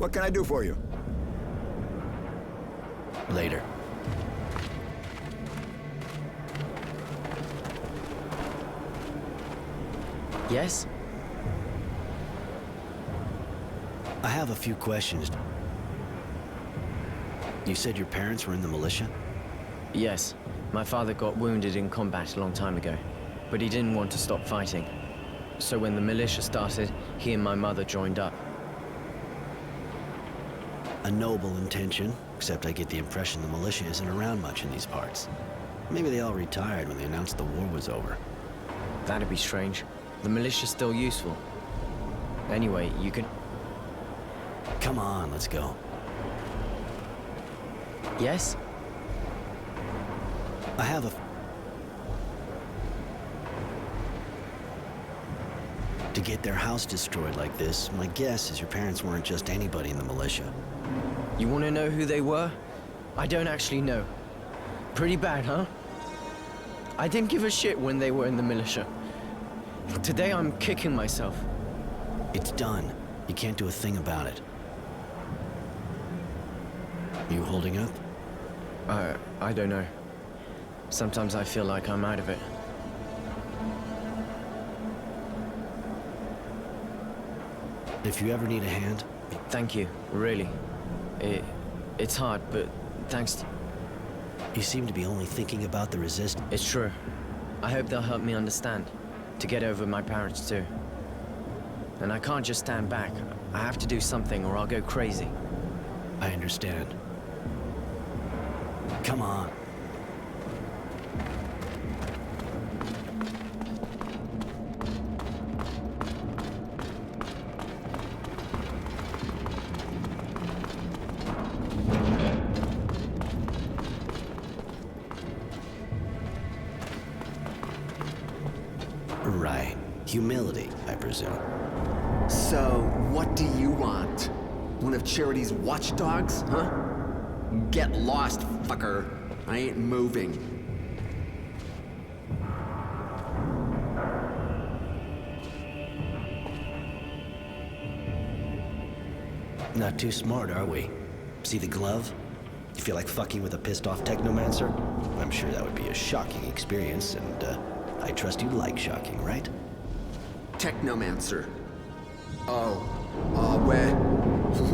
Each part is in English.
What can I do for you? Later. Yes? I have a few questions. You said your parents were in the militia? Yes. My father got wounded in combat a long time ago, but he didn't want to stop fighting. So when the militia started, he and my mother joined up. A noble intention, except I get the impression the militia isn't around much in these parts. Maybe they all retired when they announced the war was over. That'd be strange. The militia's still useful. Anyway, you can... Come on, let's go. Yes? I have a... To get their house destroyed like this, my guess is your parents weren't just anybody in the militia. You want to know who they were? I don't actually know. Pretty bad, huh? I didn't give a shit when they were in the militia. Today I'm kicking myself. It's done. You can't do a thing about it. You holding up? I don't know. Sometimes I feel like I'm out of it. If you ever need a hand... Thank you, really. It's hard, but thanks. You seem to be only thinking about the resistance. It's true. I hope they'll help me understand. To get over my parents, too. And I can't just stand back. I have to do something or I'll go crazy. I understand. Come on. Right. Humility, I presume. So, what do you want? One of Charity's watchdogs, huh? Get lost, fucker. I ain't moving. Not too smart, are we? See the glove? You feel like fucking with a pissed-off technomancer? I'm sure that would be a shocking experience, and, I trust you like shocking, right? Technomancer. Oh,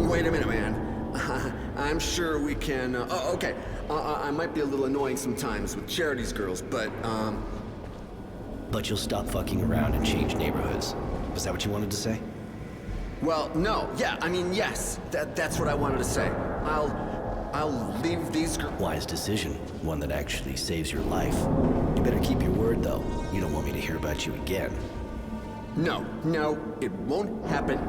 wait a minute, man. I'm sure we can, okay. I might be a little annoying sometimes with Charity's girls, but, But you'll stop fucking around and change neighborhoods. Was that what you wanted to say? well, no, yeah, I mean, yes. That's what I wanted to say. I'll leave these girls. Wise decision. One that actually saves your life. You better keep your word, though. You don't want me to hear about you again. No, it won't happen.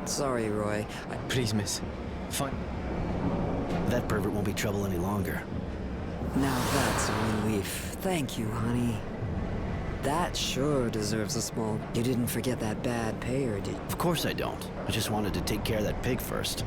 Sorry, Roy. Please, miss. Fine. That pervert won't be trouble any longer. Now that's a relief. Thank you, honey. That sure deserves a small... You didn't forget that bad payer, did you? Of course I don't. I just wanted to take care of that pig first.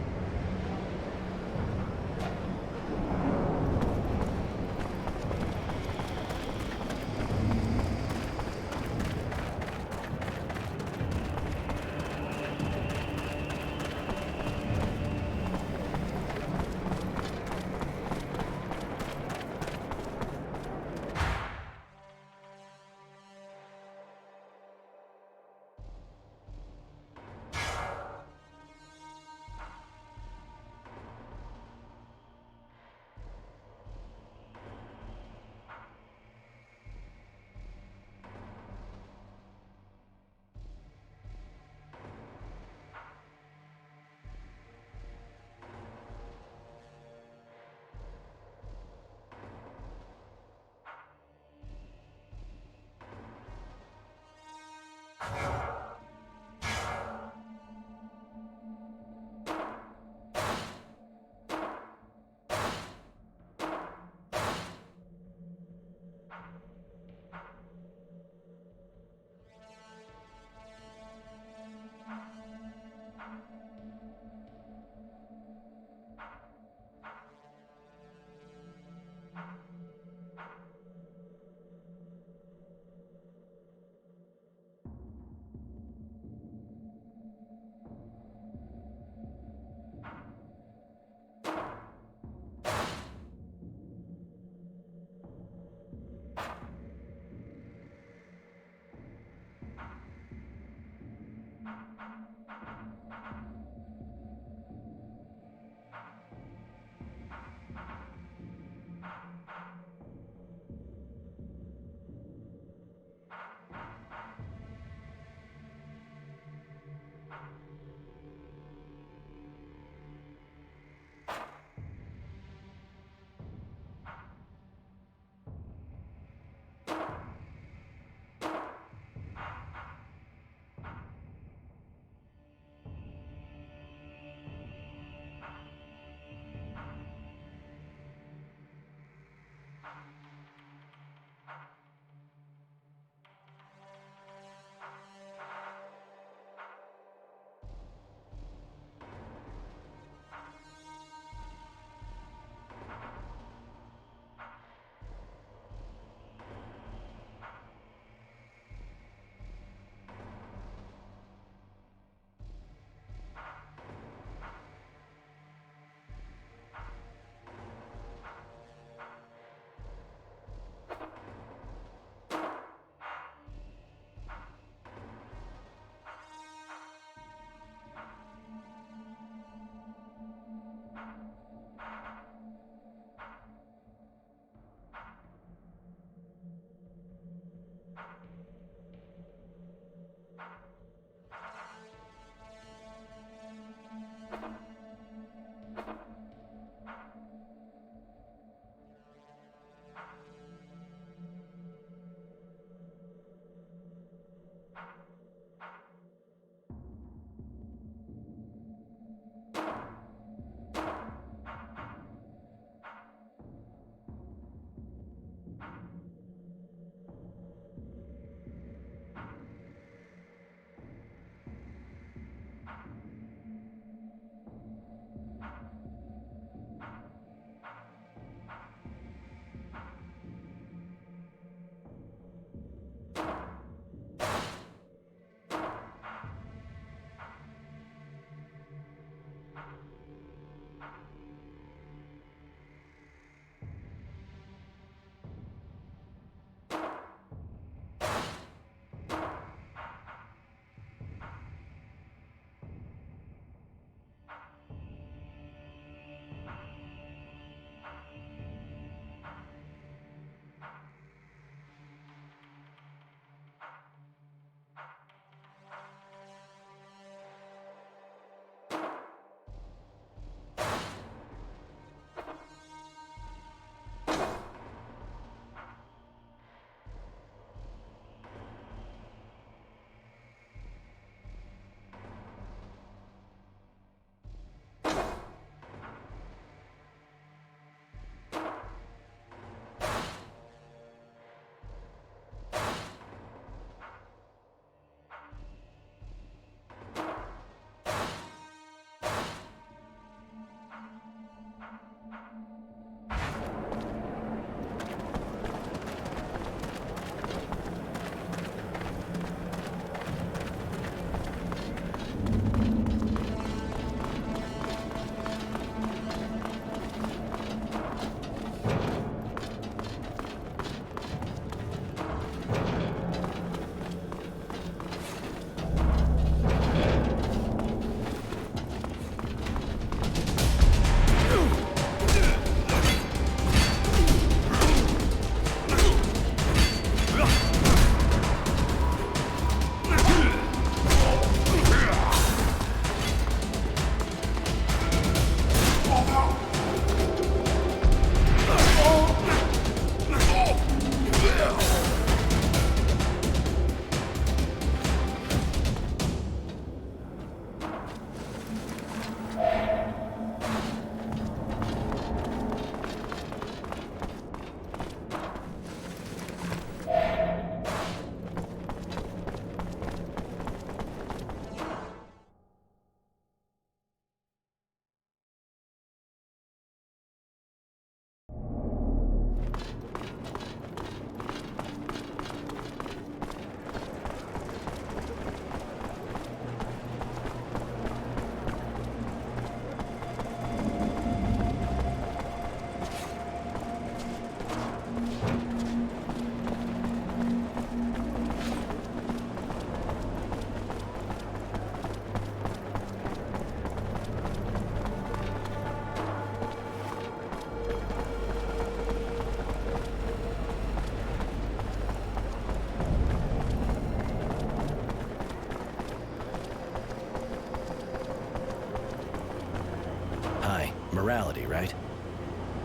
Morality, right?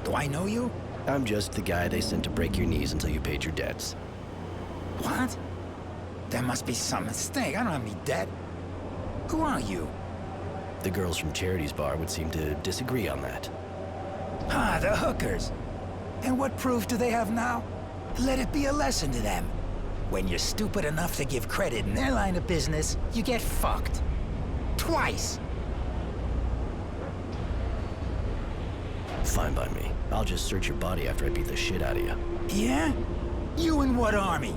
Do I know you? I'm just the guy they sent to break your knees until you paid your debts. What? There must be some mistake. I don't have any debt. Who are you? The girls from Charity's bar would seem to disagree on that. Ah, the hookers. And what proof do they have now? Let it be a lesson to them. When you're stupid enough to give credit in their line of business, you get fucked. Twice. Fine by me. I'll just search your body after I beat the shit out of you. Yeah? You in what army?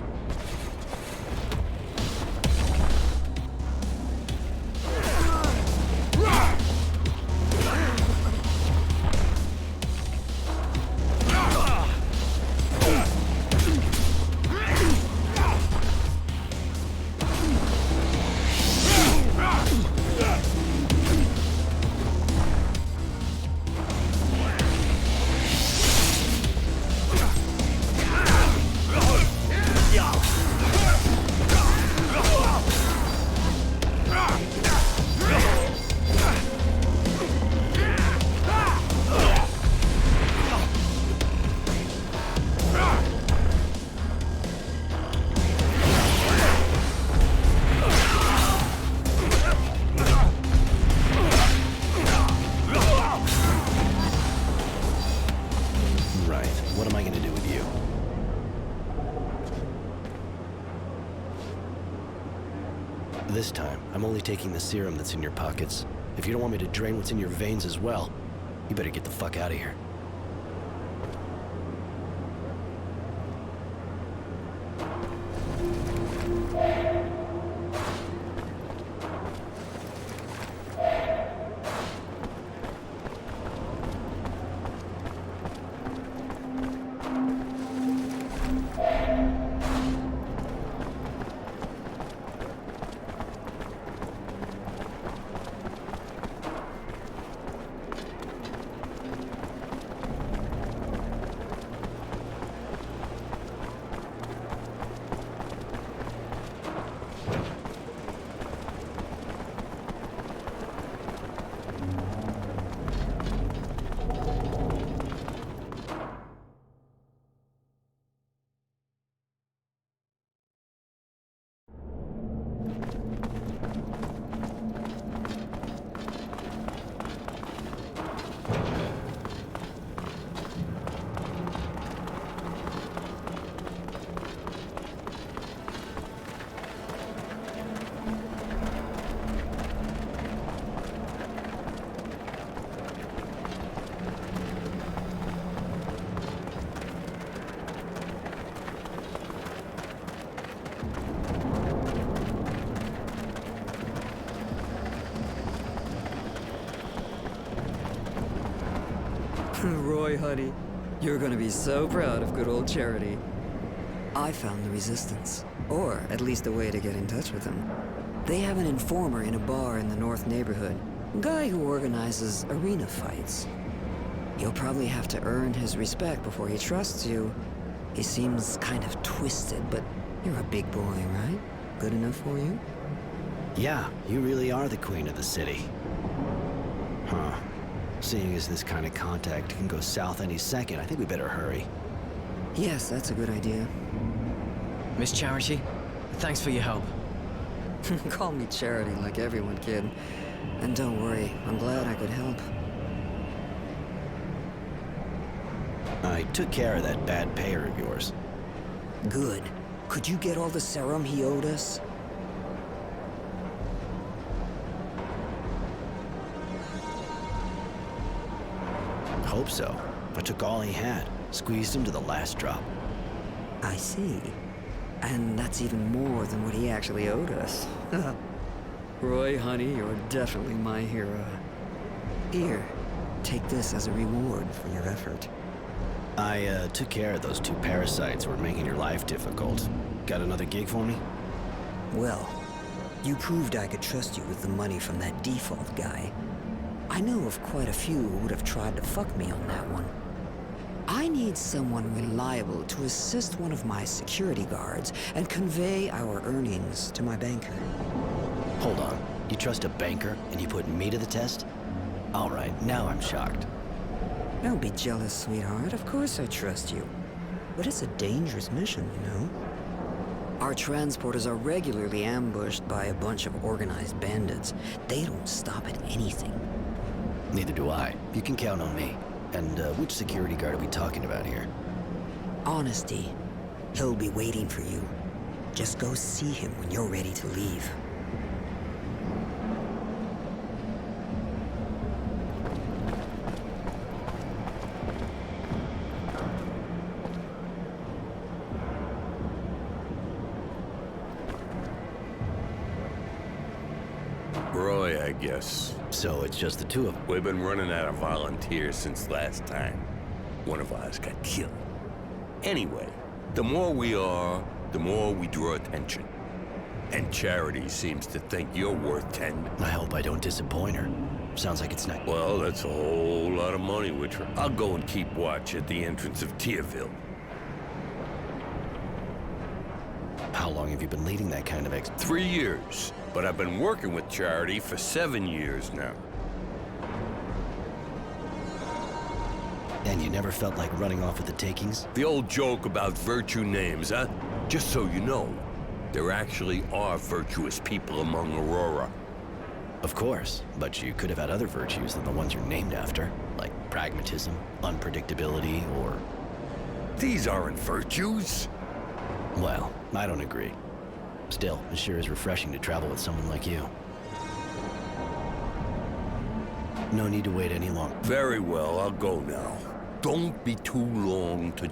This time, I'm only taking the serum that's in your pockets. If you don't want me to drain what's in your veins as well, you better get the fuck out of here. Roy, honey, you're gonna be so proud of good old Charity. I found the Resistance, or at least a way to get in touch with them. They have an informer in a bar in the North neighborhood, a guy who organizes arena fights. You'll probably have to earn his respect before he trusts you. He seems kind of twisted, but you're a big boy, right? Good enough for you? Yeah, you really are the queen of the city. Huh. Seeing as this kind of contact can go south any second, I think we better hurry. Yes, that's a good idea. Miss Charity, thanks for your help. Call me Charity like everyone, kid. And don't worry, I'm glad I could help. I took care of that bad payer of yours. Good. Could you get all the serum he owed us? Hope so. I took all he had, squeezed him to the last drop. I see. And that's even more than what he actually owed us. Roy, honey, you're definitely my hero. Here, take this as a reward for your effort. I took care of those 2 parasites who were making your life difficult. Got another gig for me? Well, you proved I could trust you with the money from that default guy. I know of quite a few who would have tried to fuck me on that one. I need someone reliable to assist one of my security guards and convey our earnings to my banker. Hold on. You trust a banker and you put me to the test? All right, now I'm shocked. Don't be jealous, sweetheart. Of course I trust you. But it's a dangerous mission, you know? Our transporters are regularly ambushed by a bunch of organized bandits. They don't stop at anything. Neither do I. You can count on me. And which security guard are we talking about here? Honesty. He'll be waiting for you. Just go see him when you're ready to leave. Roy, I guess. So it's just the 2 of them. We've been running out of volunteers since last time. One of ours got killed. Anyway, the more we are, the more we draw attention. And Charity seems to think you're worth 10. I hope I don't disappoint her. Sounds like it's not. Well, that's a whole lot of money, Witcher. I'll go and keep watch at the entrance of Tierville. How long have you been leading that kind of 3 years. But I've been working with Charity for 7 years now. And you never felt like running off with the takings? The old joke about virtue names, huh? Just so you know, there actually are virtuous people among Aurora. Of course, but you could have had other virtues than the ones you're named after, like pragmatism, unpredictability, or... These aren't virtues. Well, I don't agree. Still, it sure is refreshing to travel with someone like you. No need to wait any longer. Very well, I'll go now. Don't be too long to...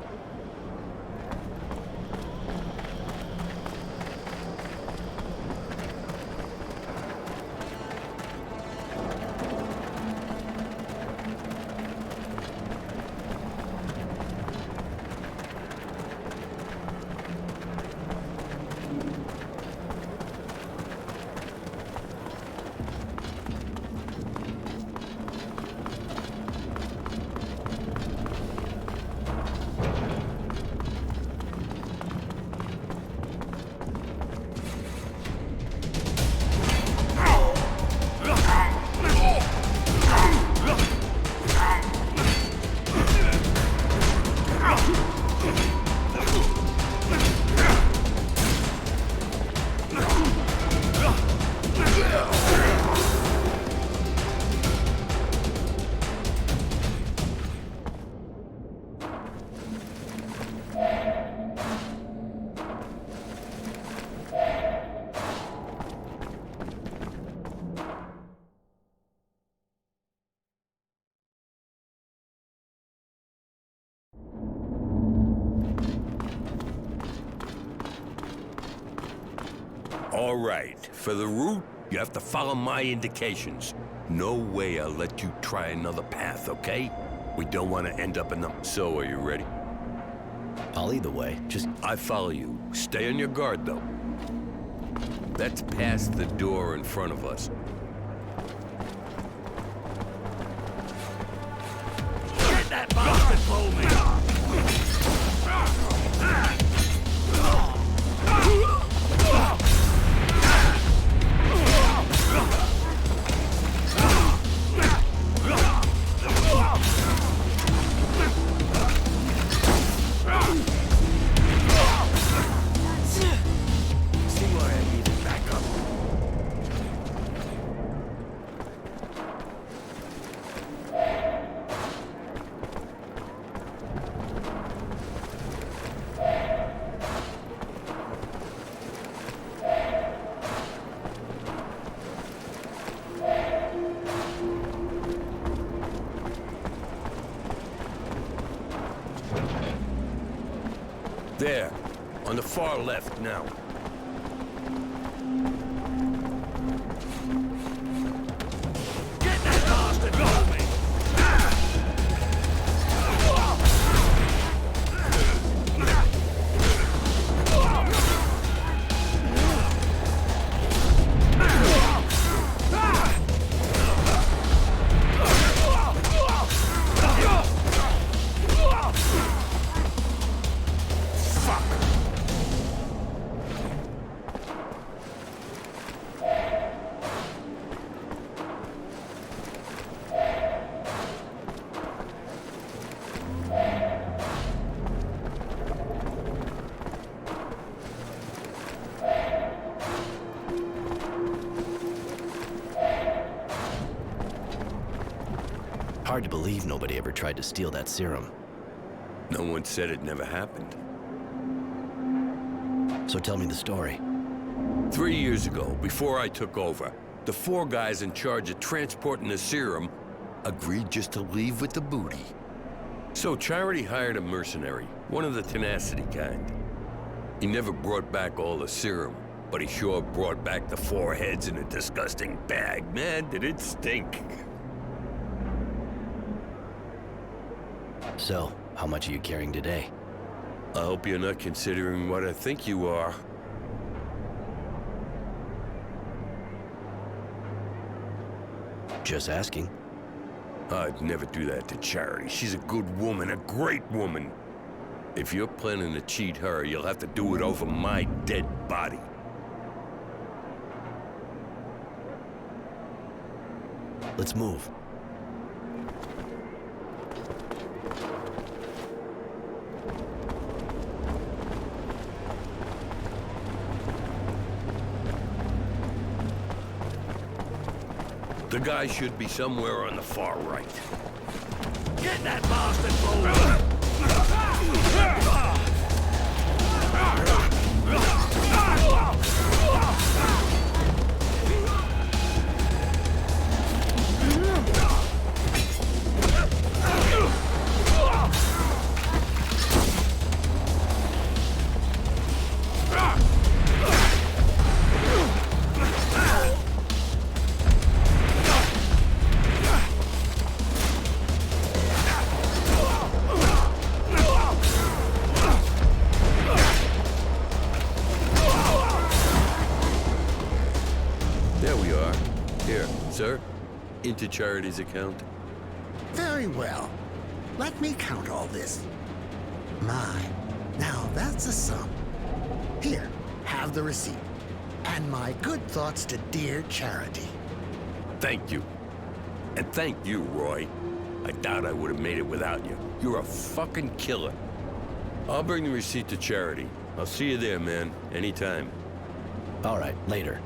All right, for the route, you have to follow my indications. No way I'll let you try another path, okay? We don't want to end up in the... So, are you ready? I'll lead the way. Just... I follow you. Stay on your guard, though. That's past the door in front of us. Get that bastard for me! There, on the far left now. Get that bastard off me! Hard to believe nobody ever tried to steal that serum. No one said it never happened. So tell me the story. 3 years ago, before I took over, the 4 guys in charge of transporting the serum agreed just to leave with the booty. So Charity hired a mercenary, one of the tenacity kind. He never brought back all the serum, but he sure brought back the 4 heads in a disgusting bag. Man, did it stink. So, how much are you carrying today? I hope you're not considering what I think you are. Just asking. I'd never do that to Charity. She's a good woman, a great woman. If you're planning to cheat her, you'll have to do it over my dead body. Let's move. The guy should be somewhere on the far right. Get that bastard forward! Sir, into Charity's account. Very well. Let me count all this. My, now that's a sum. Here, have the receipt. And my good thoughts to dear Charity. Thank you. And thank you, Roy. I doubt I would have made it without you. You're a fucking killer. I'll bring the receipt to Charity. I'll see you there, man. Anytime. All right, later.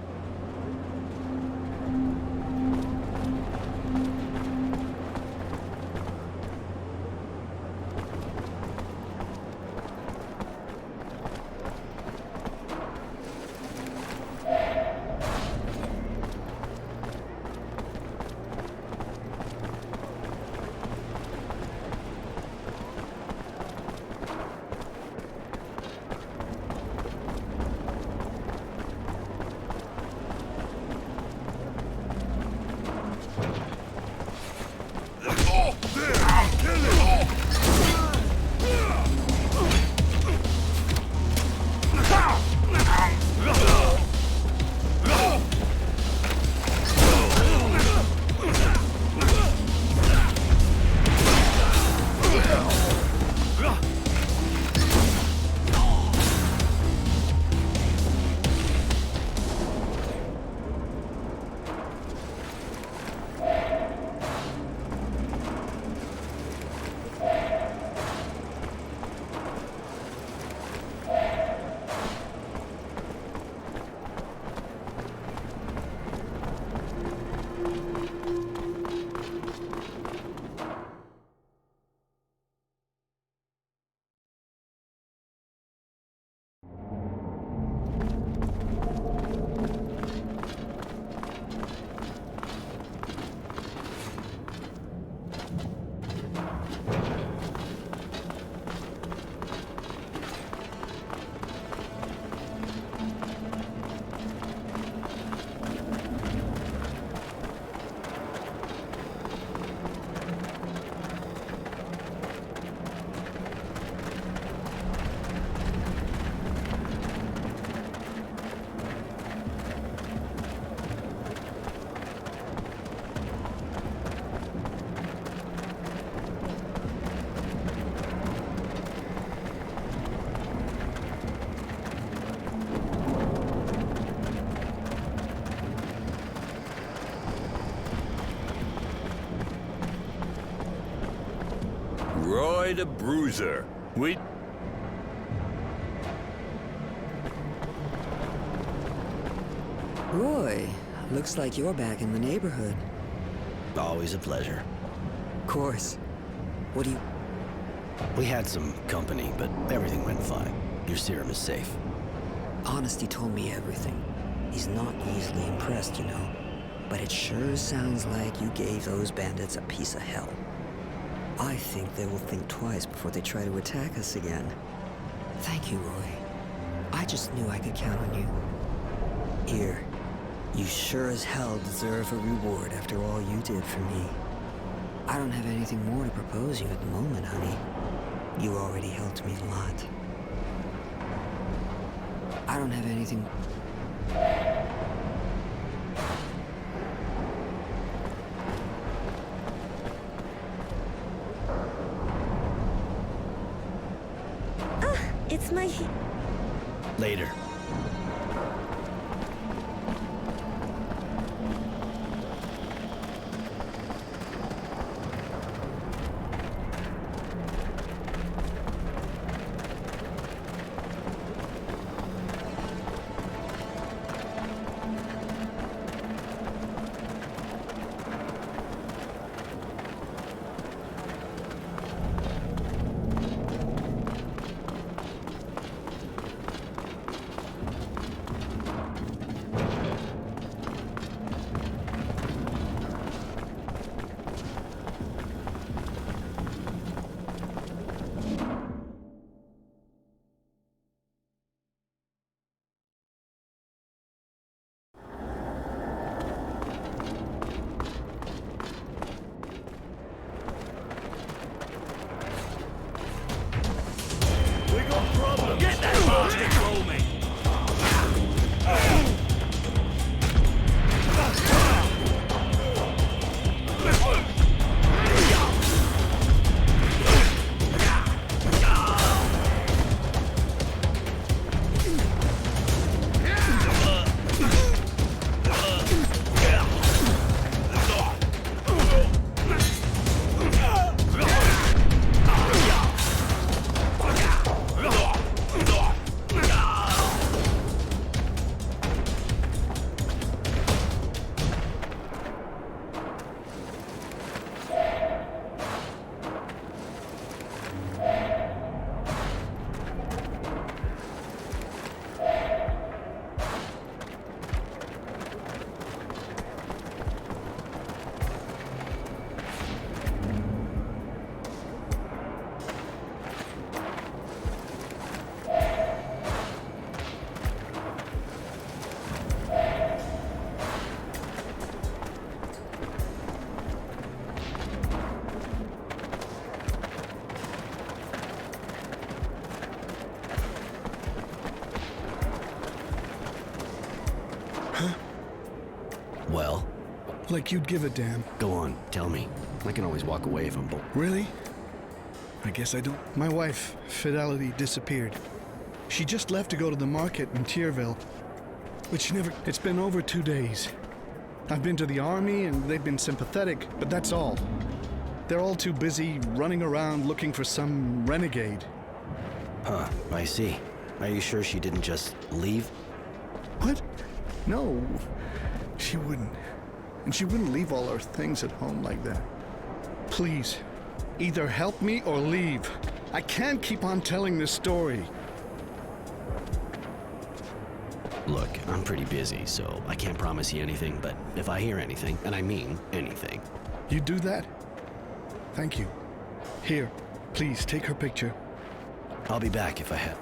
Roy the Bruiser. Roy, looks like you're back in the neighborhood. Always a pleasure. Of course. What do you... We had some company, but everything went fine. Your serum is safe. Honesty told me everything. He's not easily impressed, you know. But it sure sounds like you gave those bandits a piece of hell. I think they will think twice before they try to attack us again. Thank you, Roy. I just knew I could count on you. Here, you sure as hell deserve a reward after all you did for me. I don't have anything more to propose you at the moment, honey. You already helped me a lot. I don't have anything... It's my... Later. Well? Like you'd give a damn. Go on, tell me. I can always walk away if I'm bored. Really? I guess I don't. My wife, Fidelity, disappeared. She just left to go to the market in Tierville. But she never... It's been over 2 days. I've been to the army and they've been sympathetic, but that's all. They're all too busy running around looking for some renegade. Huh, I see. Are you sure she didn't just leave? What? No, she wouldn't. And she wouldn't leave all her things at home like that. Please, either help me or leave. I can't keep on telling this story. Look, I'm pretty busy, so I can't promise you anything, but if I hear anything, and I mean anything... You do that? Thank you. Here, please take her picture. I'll be back if I have...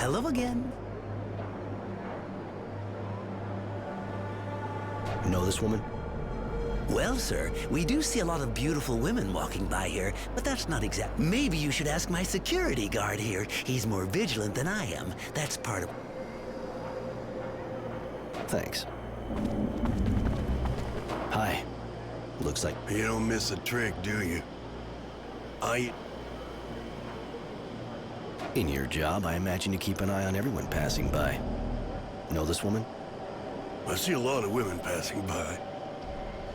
Hello again. Know this woman? Well, sir, we do see a lot of beautiful women walking by here, but that's not exact. Maybe you should ask my security guard here. He's more vigilant than I am. That's part of... Thanks. Hi. Looks like... You don't miss a trick, do you? In your job, I imagine you keep an eye on everyone passing by. Know this woman? I see a lot of women passing by.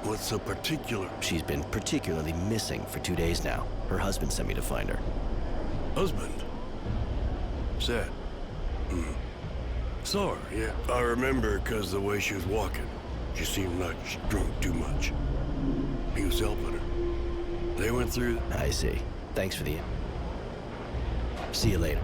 What's so particular? She's been particularly missing for 2 days now. Her husband sent me to find her. Husband? Sad. Sorry, yeah. I remember because the way she was walking. She seemed like she drunk too much. He was helping her. They went through... I see. Thanks for the... See you later.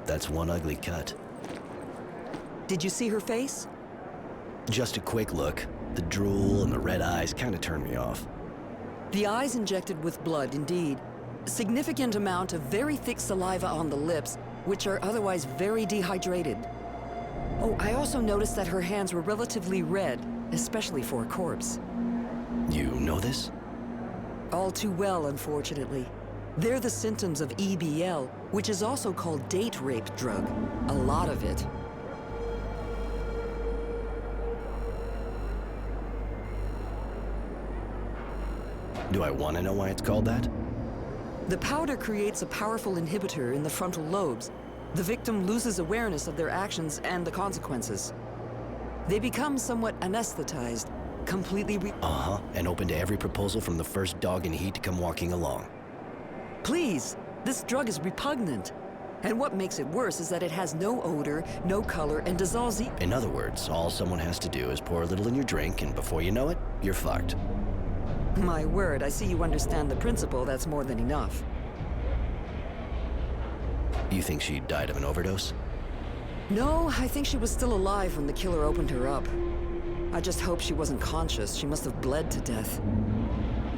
That's one ugly cut. Did you see her face? Just a quick look. The drool and the red eyes kind of turned me off. The eyes injected with blood, indeed. A significant amount of very thick saliva on the lips, which are otherwise very dehydrated. Oh, I also noticed that her hands were relatively red, especially for a corpse. You know this? All too well, unfortunately. They're the symptoms of EBL, which is also called date rape drug. A lot of it. Do I want to know why it's called that? The powder creates a powerful inhibitor in the frontal lobes. The victim loses awareness of their actions and the consequences. They become somewhat anesthetized, completely and open to every proposal from the first dog in heat to come walking along. Please, this drug is repugnant. And what makes it worse is that it has no odor, no color, and dissolves In other words, all someone has to do is pour a little in your drink, and before you know it, you're fucked. My word, I see you understand the principle. That's more than enough. You think she died of an overdose? No, I think she was still alive when the killer opened her up. I just hope she wasn't conscious. She must have bled to death.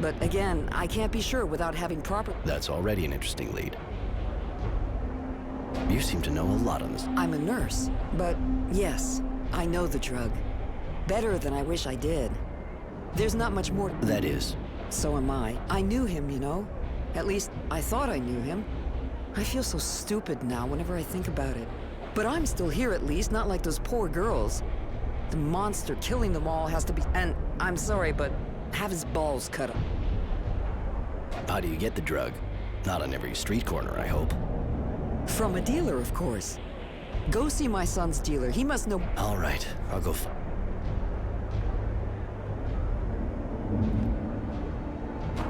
But again, I can't be sure without having proper... That's already an interesting lead. You seem to know a lot on this. I'm a nurse, but yes, I know the drug. Better than I wish I did. There's not much more... That is. So am I. I knew him, you know? At least, I thought I knew him. I feel so stupid now whenever I think about it. But I'm still here at least, not like those poor girls. The monster killing them all has to be... And I'm sorry, but have his balls cut off. How do you get the drug? Not on every street corner, I hope. From a dealer, of course. Go see my son's dealer. He must know. All right, I'll go.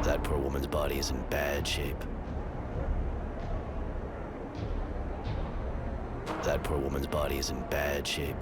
That poor woman's body is in bad shape. That poor woman's body is in bad shape.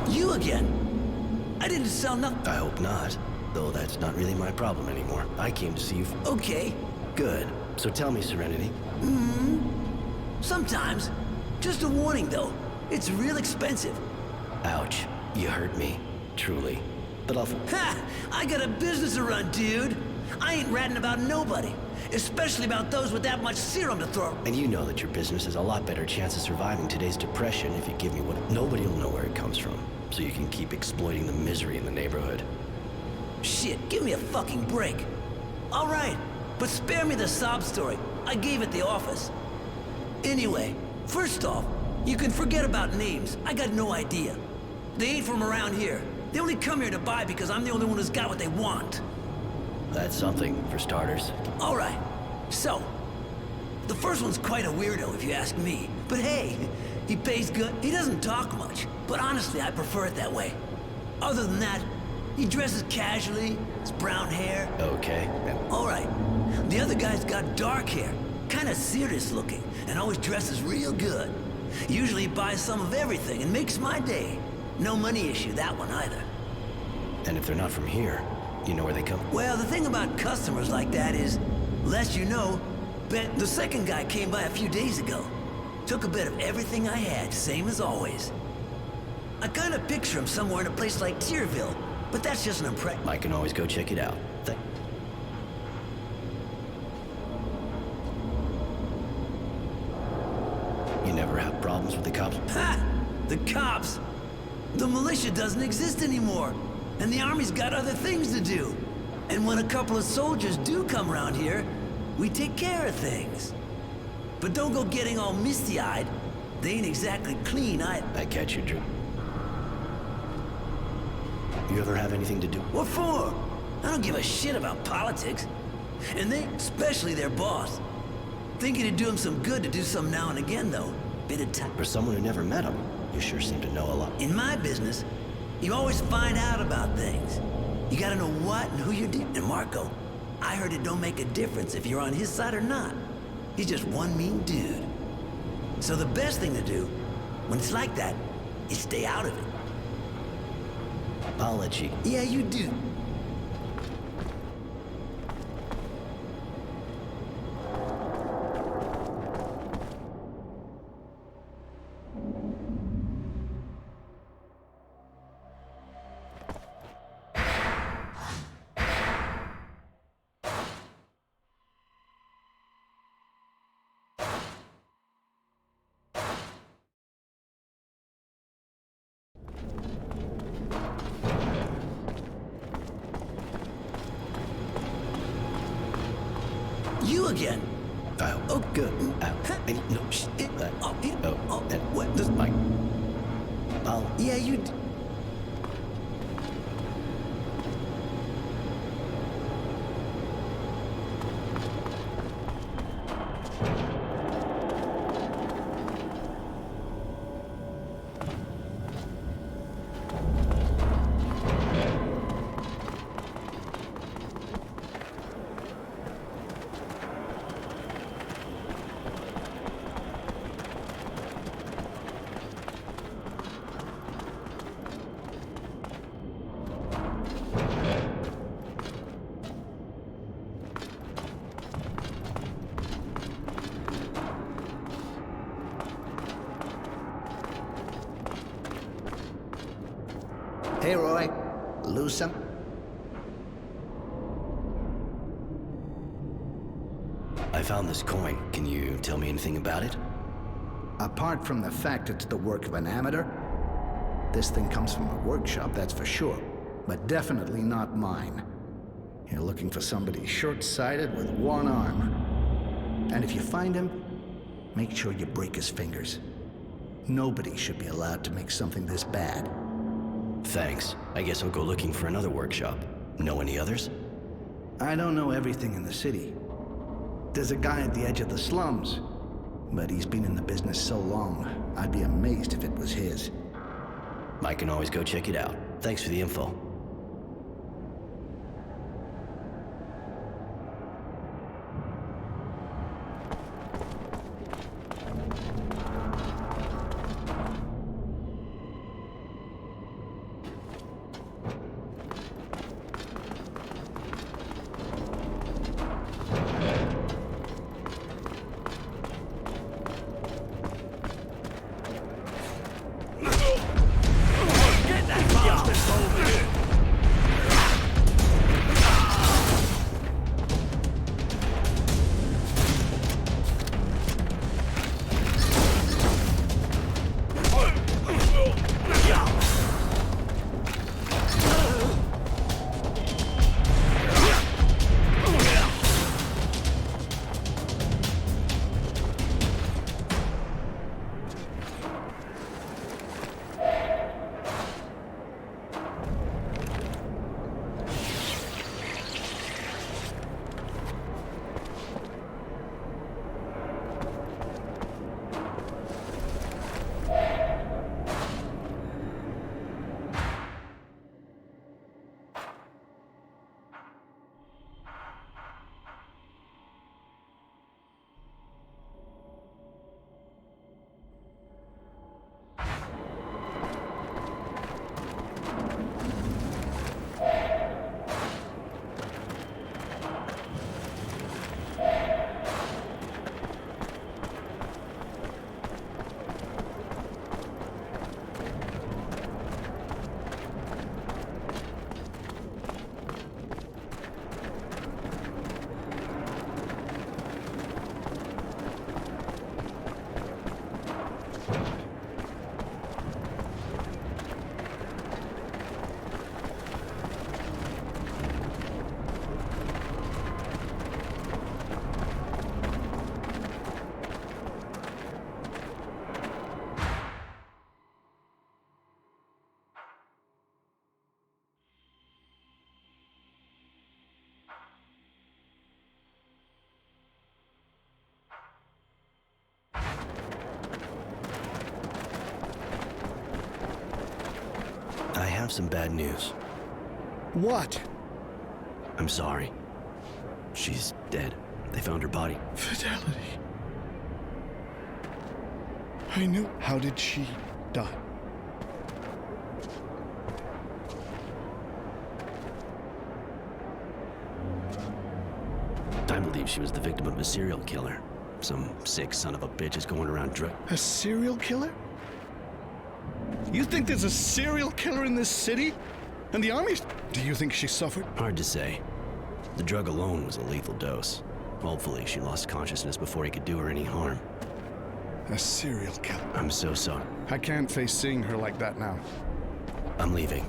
You again? I didn't sell nothing. I hope not. Though that's not really my problem anymore. I came to see you. Okay. Good. So tell me, Serenity. Sometimes. Just a warning, though. It's real expensive. Ouch. You hurt me. Truly. But I'll... Ha! I got a business to run, dude. I ain't ratting about nobody. Especially about those with that much serum to throw. And you know that your business has a lot better chance of surviving today's depression if you give me what... Nobody will know where it comes from. So you can keep exploiting the misery in the neighborhood. Shit, give me a fucking break. All right, but spare me the sob story. I gave at the office. Anyway, first off, you can forget about names. I got no idea. They ain't from around here. They only come here to buy because I'm the only one who's got what they want. That's something, for starters. All right, so, the first one's quite a weirdo if you ask me. But hey, he pays good. He doesn't talk much, but honestly, I prefer it that way. Other than that, he dresses casually, his brown hair. Okay. All right. The other guy's got dark hair, kind of serious looking, and always dresses real good. Usually buys some of everything and makes my day. No money issue, that one either. And if they're not from here, you know where they come? Well, the thing about customers like that is, less you know, bet the second guy came by a few days ago. Took a bit of everything I had, same as always. I kind of picture him somewhere in a place like Tierville, but that's just an impression. I can always go check it out. You never have problems with the cops? Ha! The cops? The militia doesn't exist anymore, and the army's got other things to do. And when a couple of soldiers do come around here, we take care of things. But don't go getting all misty-eyed. They ain't exactly clean either. I catch you, Drew. You ever have anything to do? What for? I don't give a shit about politics. And they, especially their boss. Think it'd do him some good to do some now and again, though. Bit of time. For someone who never met him, you sure seem to know a lot. In my business, you always find out about things. You gotta know what and who you're dealing. And Marco, I heard it don't make a difference if you're on his side or not. He's just one mean dude. So the best thing to do, when it's like that, is stay out of it. I'll let you. Yeah, you do. You again? Oh, good. No, shh. What? This Mike. Yeah, you. Hey, Roy. Lose some? I found this coin. Can you tell me anything about it? Apart from the fact it's the work of an amateur, this thing comes from a workshop, that's for sure. But definitely not mine. You're looking for somebody short-sighted with one arm. And if you find him, make sure you break his fingers. Nobody should be allowed to make something this bad. Thanks. I guess I'll go looking for another workshop. Know any others? I don't know everything in the city. There's a guy at the edge of the slums, but he's been in the business so long, I'd be amazed if it was his. I can always go check it out. Thanks for the info. Get that bastard over here! have some bad news. What? I'm sorry. She's dead. They found her body. Fidelity. I knew. How did she die? I believe she was the victim of a serial killer. Some sick son of a bitch is going around A serial killer? You think there's a serial killer in this city? And the army's... Do you think she suffered? Hard to say. The drug alone was a lethal dose. Hopefully, she lost consciousness before he could do her any harm. A serial killer. I'm so sorry. I can't face seeing her like that now. I'm leaving.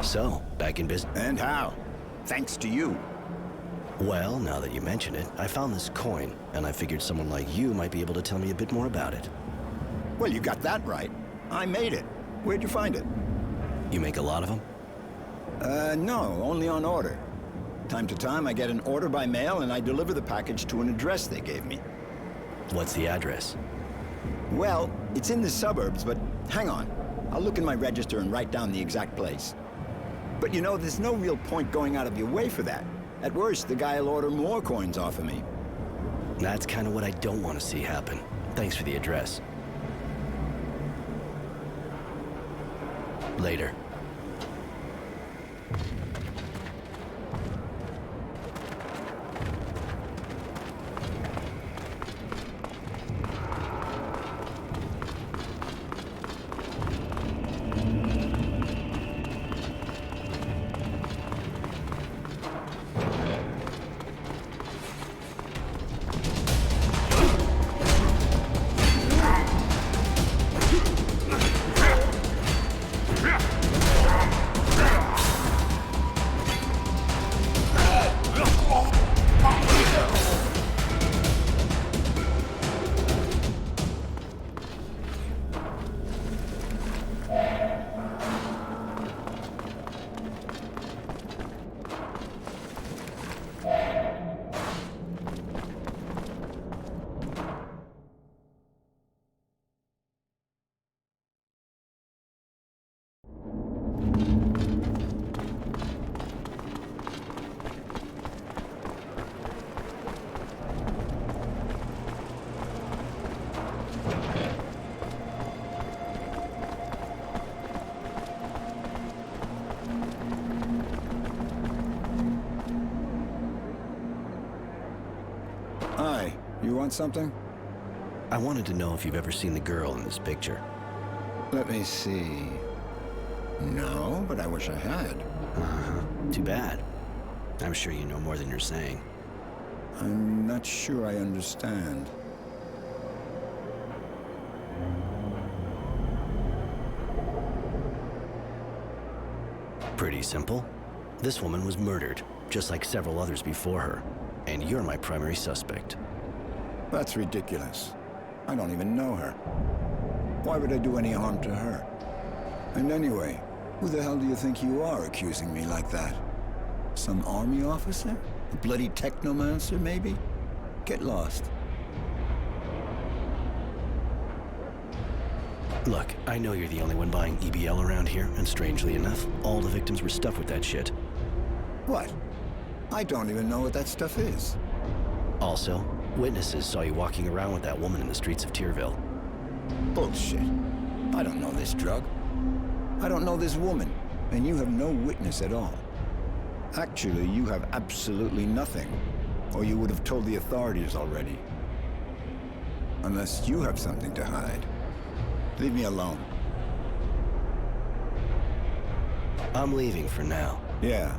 So, back in business. And how? Thanks to you. Well, now that you mention it, I found this coin, and I figured someone like you might be able to tell me a bit more about it. Well, you got that right. I made it. Where'd you find it? You make a lot of them? No, only on order. Time to time, I get an order by mail, and I deliver the package to an address they gave me. What's the address? Well, it's in the suburbs, but hang on. I'll look in my register and write down the exact place. But you know, there's no real point going out of your way for that. At worst, the guy will order more coins off of me. That's kind of what I don't want to see happen. Thanks for the address. Later. Hi, you want something? I wanted to know if you've ever seen the girl in this picture. Let me see. No, but I wish I had. Uh-huh. Too bad. I'm sure you know more than you're saying. I'm not sure I understand. Pretty simple. This woman was murdered, just like several others before her. And you're my primary suspect. That's ridiculous. I don't even know her. Why would I do any harm to her? And anyway, who the hell do you think you are accusing me like that? Some army officer? A bloody technomancer, maybe? Get lost. Look, I know you're the only one buying EBL around here, and strangely enough, all the victims were stuffed with that shit. What? I don't even know what that stuff is. Also, witnesses saw you walking around with that woman in the streets of Tyrville. Bullshit. I don't know this drug. I don't know this woman, and you have no witness at all. Actually, you have absolutely nothing, or you would have told the authorities already. Unless you have something to hide. Leave me alone. I'm leaving for now. Yeah.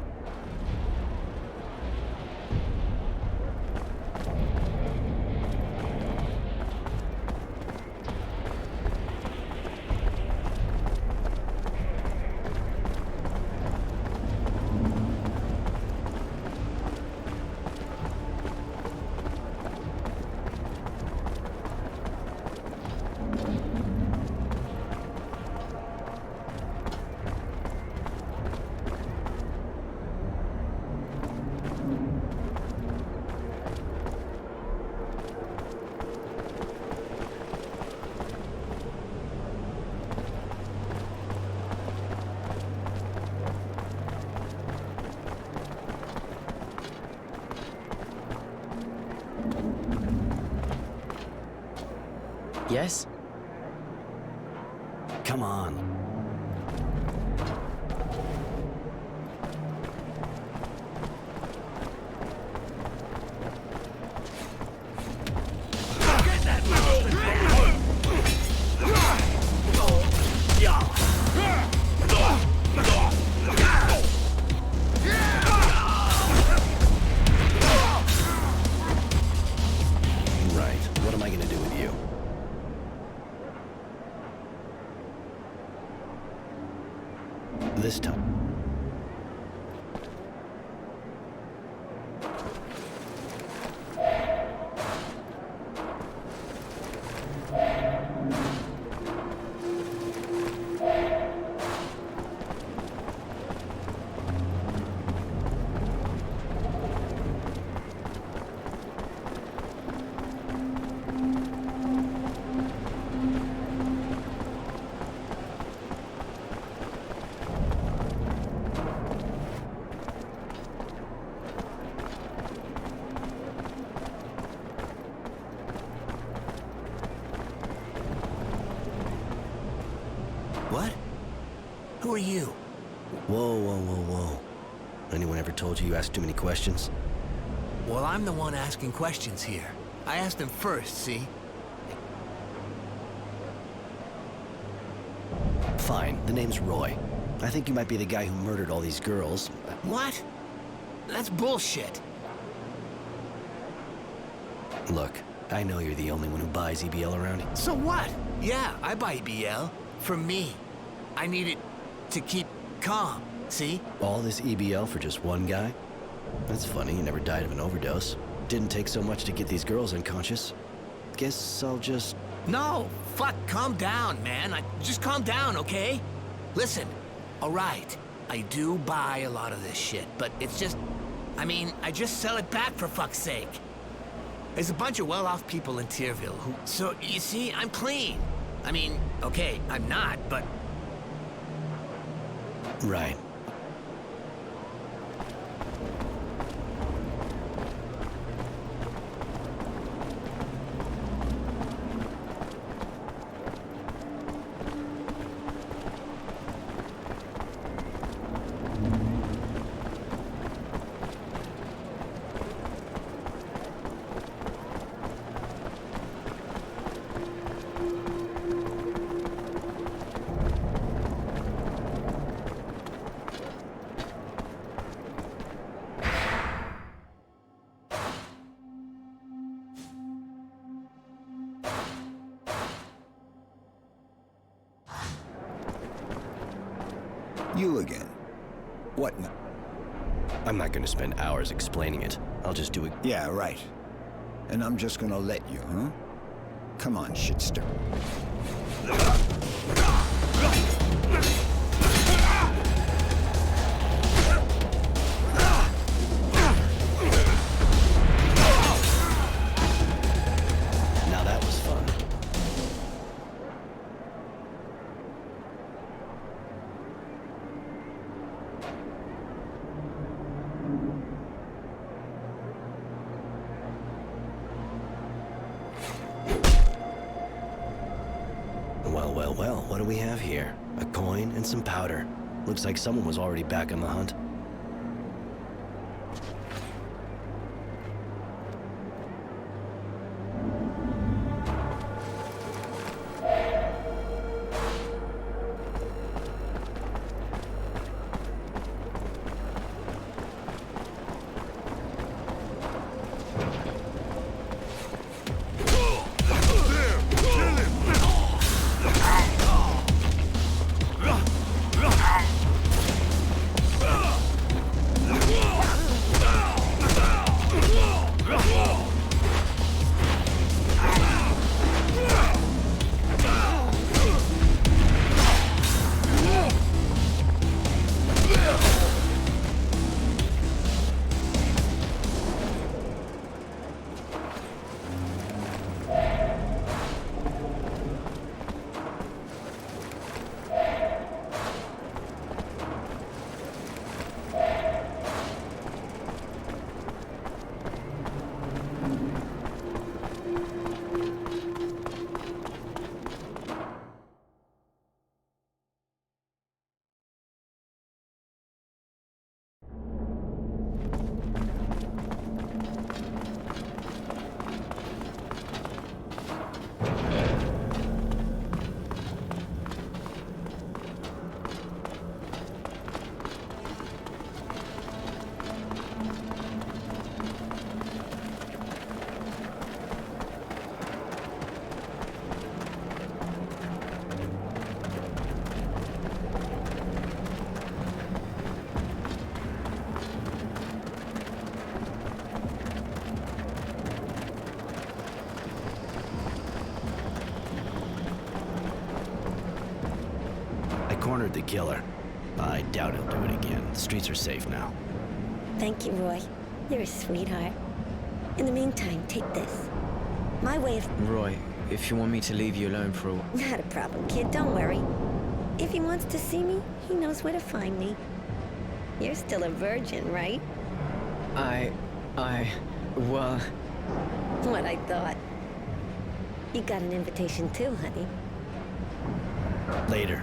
Yes? Come on. Right. What am I gonna do with you? This time. What? Who are you? Whoa, whoa, whoa, whoa. Anyone ever told you ask too many questions? Well, I'm the one asking questions here. I asked him first, see? Fine, the name's Roy. I think you might be the guy who murdered all these girls. What? That's bullshit. Look, I know you're the only one who buys EBL around here. So what? Yeah, I buy BL. For me. I need it to keep calm, see? All this EBL for just one guy? That's funny, you never died of an overdose. Didn't take so much to get these girls unconscious. Guess I'll just... No, fuck, calm down, man. Just calm down, okay? Listen, all right, I do buy a lot of this shit, but it's just... I mean, I just sell it back for fuck's sake. There's a bunch of well-off people in Tyrville who... So, you see, I'm clean. I mean, okay, I'm not, but... Right. You again. What now? I'm not gonna spend hours explaining it. I'll just do it. Yeah, right. And I'm just gonna let you, huh? Come on, shitster. Now that was fun. Well, what do we have here? A coin and some powder. Looks like someone was already back on the hunt. the killer. I doubt he'll do it again. The streets are safe now. Thank you, Roy. You're a sweetheart. In the meantime, take this. My way of... Roy, if you want me to leave you alone for a while... Not a problem, kid. Don't worry. If he wants to see me, he knows where to find me. You're still a virgin, right? Well... What I thought. You got an invitation too, honey. Later.